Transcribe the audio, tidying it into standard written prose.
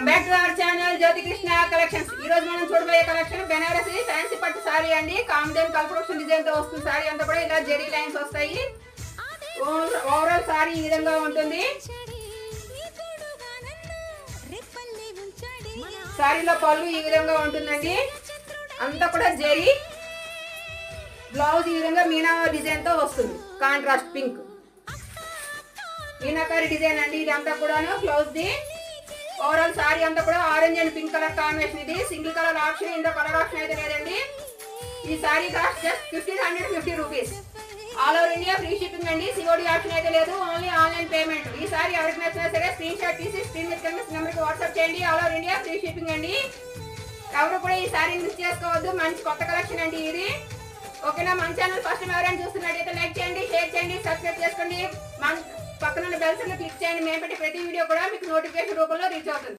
Back to our channel Jyothi Krishna collections. ఈ రోజు మనం చూడబోయే కలెక్షన్ బెనారసి ఫ్యాన్సీ పట్టు సారీ అండి. కామ్దేవ్ కల్పవృక్షం డిజైన్ తో వస్తుంది. సారీ అంతా కూడా ఇలా జెరీ లైన్స్ వస్తాయి. ఓవరాల్ సారీ ఈ విధంగా ఉంటుంది. సారీలో పళ్ళు ఈ విధంగా ఉంటుందండి. అంతా కూడా జెరీ. బ్లౌజ్ ఈ విధంగా మీనా డిజైన్ తో వస్తుంది. కాంట్రాస్ట్ పింక్ మీనాకారి డిజైన్ అండి. ఇదంతా కూడాను బ్లౌజ్ ది. ఓవరాల్ సారీ అంతా కూడా orange and pink colour combination. ఇది సింగిల్ కలర్ ఆప్షన్, ఇందులో కలర్ ఆప్షన్ అయితే లేదండి. ఈ sorry cost just 1550 rupees. All over India free shipping అండి. సిఓడి ఆప్షన్ అయితే లేదు, ఓన్లీ ఆన్లైన్ పేమెంట్. ఈ సారీ ఎవరికి నచ్చినా సరే స్క్రీన్ షాట్ తీసి స్క్రీన్ మీద కనిపిస్తున్న నెంబర్కి వాట్సాప్ చేయండి. All over India free shipping అండి. ఎవరు కూడా ఈ సారీ మిస్ చేసుకోవద్దు. మంచి కొత్త కలెక్షన్ అండి ఇది. ఓకేనా? మన ఛానల్ ఫస్ట్ టైం ఎవరైనా చూస్తున్నట్టయితే లైక్ చేయండి, షేర్ చేయండి, సబ్స్క్రైబ్ చేసుకోండి. పక్కన బెల్ సింబల్ క్లిక్ చేయండి. మేము పెట్టే ప్రతి వీడియో కూడా మీకు నోటిఫికేషన్ రూపంలో రీచ్ అవుతుంది.